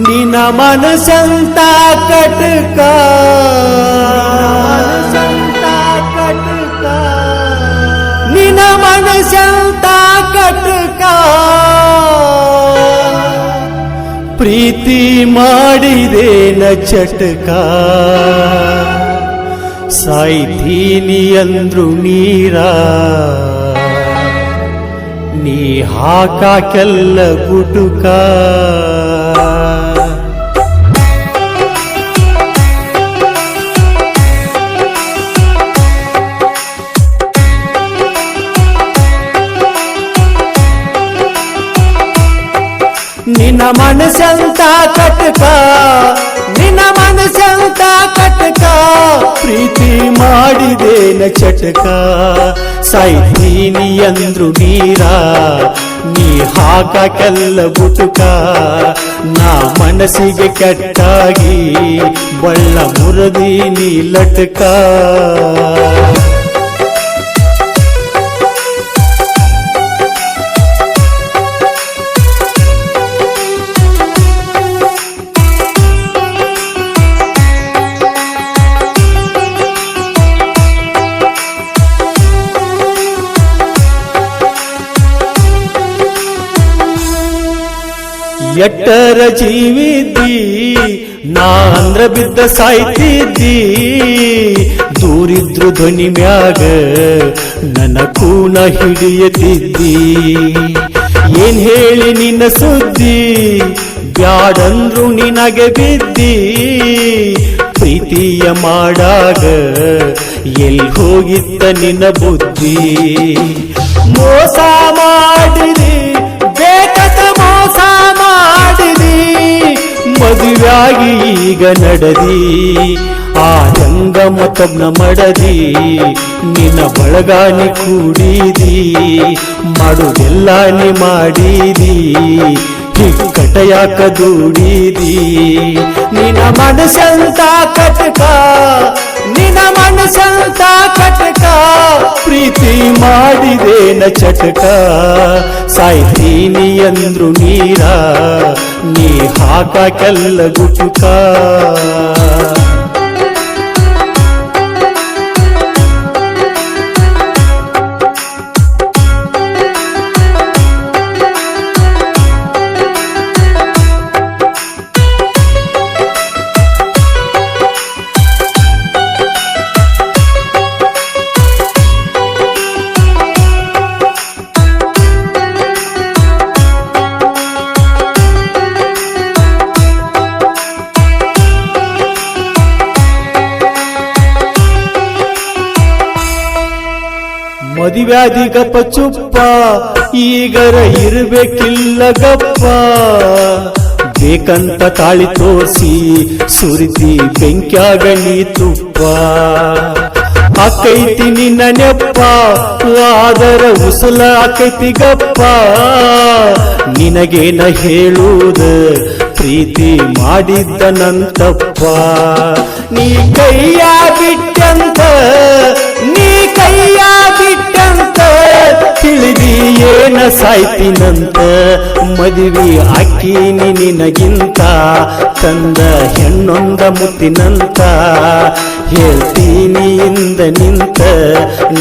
ನಿನ್ನ ಮನಸಂತ ಕಟಕ ನಿನ್ನ ಮನಸಂತ ಕಟಕ ಪ್ರೀತಿ ಮಾಡಿದೇನ ಚಟಕ ಸಾಯ್ತೀನಿ ಅಂದ್ರು ನೀರ ನೀ ಹಾಕಾಕೆಲ್ಲ ಗುಟುಕ ನಿನ್ನ ಮನಸಂತ ಕಟಕ ನಿನ್ನ ಮನಸಂತ ಕಟಕ ಪ್ರೀತಿ ಮಾಡಿದೇನ ಚಟಕ ಸಾಯ್ತೀನಿ ಅಂದ್ರು ನೀರ ನೀ ಹಾಕಾಕೆಲ್ಲ ಬುಟುಕ ನಾ ಮನಸ್ಸಿಗೆ ಕೆಟ್ಟಾಗಿ ಬಳ್ಳ ಮುರದಿ ನೀ ಲಟಕ ಎಟ್ಟರ ಜೀವಿದ್ದಿ ನಾ ಅಂದ್ರ ಬಿದ್ದ ಸಾಯ್ತಿದ್ದಿ ದೂರಿದ್ರು ಧ್ವನಿ ಮ್ಯಾಗ ನನ್ನ ಕೂನ ಹಿಡಿಯತಿದ್ದಿ ಏನ್ ಹೇಳಿ ನಿನ್ನ ಸುದ್ದಿ ಬ್ಯಾಡಂದ್ರು ನಿನಗೆ ಬಿದ್ದಿ ಪ್ರೀತಿಯ ಮಾಡಾಗ ಎಲ್ಲಿ ಹೋಗಿತ್ತ ನಿನ್ನ ಬುದ್ಧಿ ಮೋಸ ಮಾಡಿದಿ ಬೇಕತ ಮೋಸ ಮಾಡಿದಿ ಮದುವೆಯಾಗಿ ಈಗ ನಡದಿ ಆ ರಂಗ ಮತ್ತೊಬ್ನ ಮಡದಿ ನಿನ್ನ ಬಳಗಾನಿ ಕೂಡಿದಿ ಮಾಡುದೆಲ್ಲ ನೀ ಮಾಡಿದಿ ಹಿಕ್ಕಟ ಯಾಕ ದೂಡಿದಿ ನಿನ್ನ ಮನಸಂತ ಕಟಕ ನಿನ್ನ ಮನಸಂತ ಕಟಕ ಪ್ರೀತಿ ಮಾಡಿದೇನ ಚಟಕ ಸಾಯ್ತೀನಿ ಅಂದ್ರು ನೀರ ನೀ ಹಾಕಾಕೆಲ್ಲ ಗುಟುಕ ಮದುವ್ಯಾದಿ ಗಪ್ಪ ಚುಪ್ಪ ಈಗರ ಇರ್ಬೇಕಿಲ್ಲ ಗಪ್ಪ ಬೇಕಂತ ತಾಳಿ ತೋರಿಸಿ ಸುರಿದಿ ಬೆಂಕ್ಯಾಗ ನೀ ತುಪ್ಪ ಆಕೈತಿ ನಿನ್ನ ನೆಪ್ಪ ಆದರ ಉಸಲ ಆಕೈತಿ ಗಪ್ಪ ನಿನಗೇನ ಹೇಳುವುದ ಪ್ರೀತಿ ಮಾಡಿದ್ದ ನಂತಪ್ಪ ನೀ ಕೈಯ ಬಿಟ್ಟಂತ ನೀ ಕೈಯ ಬಿಟ್ಟಂತ ತಿಳಿದಿ ಏನ ಸಾಯ್ತಿನಂತ ಮದುವೆ ಆಕೀನಿ ನಿನಗಿಂತ ತಂದ ಹೆಣ್ಣೊಂದ ಮುತ್ತಿನಂತ ಹೇಳ್ತೀನಿ ಇಂದ ನಿಂತ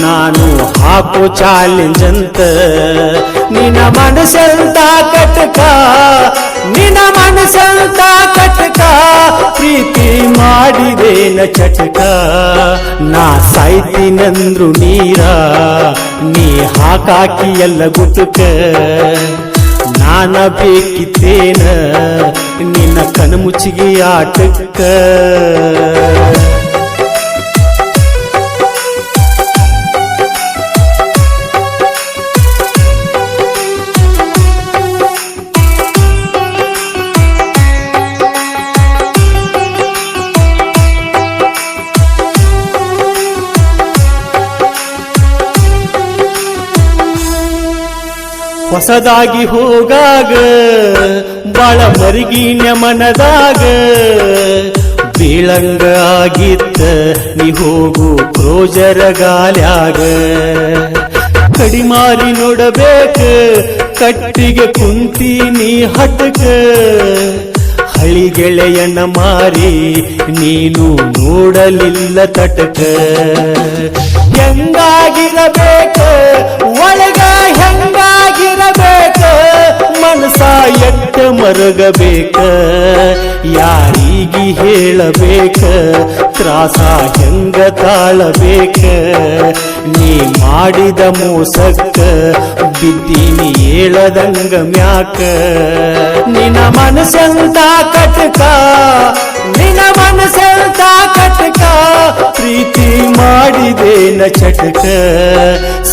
ನಾನು ಹಾಕೋ ಚಾಲೆಂಜ್ ಅಂತ ನಿನ್ನ ಮನಸಂತ ಕಟಕ ನಿನ್ನ ಮನಸಂತ ಕಟಕ ಪ್ರೀತಿ ಮಾಡಿದೇನ ಚಟಕ ನಾ ಸಾಯ್ತೀನಂದ್ರು ನೀರ ನೀ ಹಾಕಾಕಿ ಎಲ್ಲ ಗುಟುಕ ನಾನ ಬೇಕಿತ್ತೇನ ನಿನ್ನ ಕಣ್ಮುಚ್ಚಿಗೆ ಆಟಕ್ಕ ಹೊಸದಾಗಿ ಹೋಗಾಗ ಬಾಳ ಮರಿಗಿನ ಮನದಾಗ ಬೀಳಂಗ ಆಗಿತ್ತ ನೀ ಹೋಗು ಕ್ರೋಜರ ಗಾಲ್ಯಾಗ ಕಡಿಮಾರಿ ನೋಡಬೇಕ ಕಟ್ಟಿಗೆ ಕುಂತೀನಿ ಹಟಕ ಹಳಿ ಗೆಳೆಯನ ಮಾರಿ ನೀನು ನೋಡಲಿಲ್ಲ ತಟಕ ಹೆಂಗಾಗಿರಬೇಕ ಒಳಗ ಹೆಂಗಾಗಿರಬೇಕ ಮನಸ ಎಟ್ಟ ಮರಗಬೇಕ ಯಾರಿಗೆ ಹೇಳಬೇಕ ತ್ರಾಸ ಹೆಂಗ ತಾಳಬೇಕ ನೀ ಮಾಡಿದ ಮೋಸಕ್ಕ ಬಿದ್ದೀನಿ ಏಳದಂಗ ಮ್ಯಾಕ ನಿನ್ನ ಮನಸ್ಸಂತ ಕಟಕ ನಿನ್ನ ಮನಸ್ಸಂತ ಕಟಕ ಪ್ರೀತಿ ಮಾಡಿದೇನ ಚಟಕ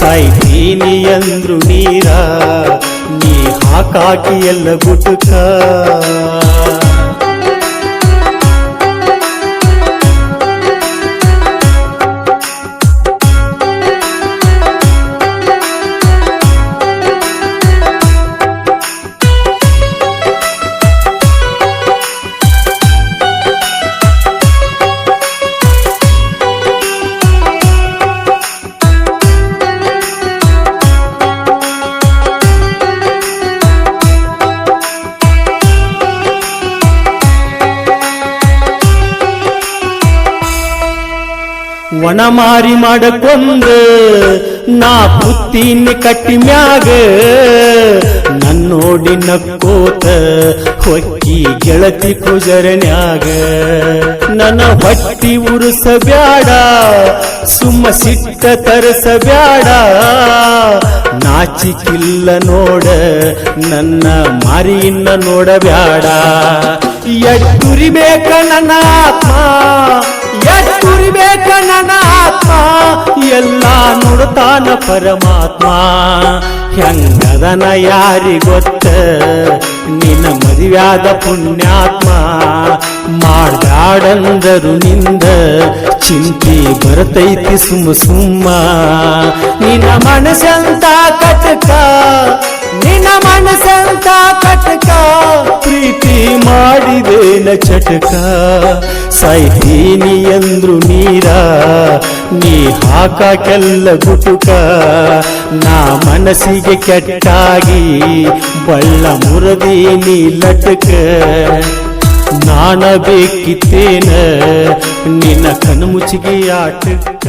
ಸಾಯ್ತೀನಿ ಅಂದ್ರು ನೀರ ನೀ ಹಾಕಾಕಿ ಎಲ್ಲ ಗುಟಕ ಒಣ ಮಾರಿ ಮಾಡಕೊಂದ ನಾ ಪುತ್ತಿನ ಕಟ್ಟಿ ಮ್ಯಾಗ ನನ್ನೋಡಿ ನಕ್ಕೋತ ಹೊಕ್ಕಿ ಗೆಳತಿ ಕುಜರನ್ಯಾಗ ನನ್ನ ಹೊಟ್ಟಿ ಉರುಸಬ್ಯಾಡ ಸುಮ್ಮ ಸಿಟ್ಟ ತರಸಬ್ಯಾಡ ನಾಚಿಕಿಲ್ಲ ನೋಡ ನನ್ನ ಮಾರಿಯನ್ನ ನೋಡಬ್ಯಾಡ ಎಟ್ಟುರಿಬೇಕ ನನ್ನ ಆತ್ಮ ಎಟ್ಟುರಿಬೇಕ ನನ್ನ ಆತ್ಮ ಎಲ್ಲ ನೋಡ್ತಾನ ಪರಮಾತ್ಮ ಹೆಂಗದನ ಯಾರಿಗೊತ್ತ ನಿನ್ನ ಮದುವ್ಯಾದ ಪುಣ್ಯಾತ್ಮ ಮಾಡ್ದಾಡಂದರು ನಿಂದ ಚಿಂತಿ ಬರತೈತಿ ಸುಮ್ಮ ನಿನ್ನ ಮನಸ್ಸಂತ ಕಟಕ ನಿನ್ನ ಮನಸ್ಸಂತ ಕಟಕ ಪ್ರೀತಿ ಮಾಡಿದೇನ ಚಟಕ ಸಾಯ್ತೀನಿ ಅಂದ್ರು ನೀರ ನೀ ಹಾಕಾಕೆಲ್ಲ ಗುಟುಕ ನಾ ಮನಸ್ಸಿಗೆ ಕೆಟ್ಟಾಗಿ ಬಳ್ಳ ಮುರದೀನಿ ಲಟಕ ನಾನ ಬೇಕಿತ್ತೇನ ನಿನ್ನ ಕಣ್ಮುಚ್ಚಿಗೆ ಆಟಕ್ಕ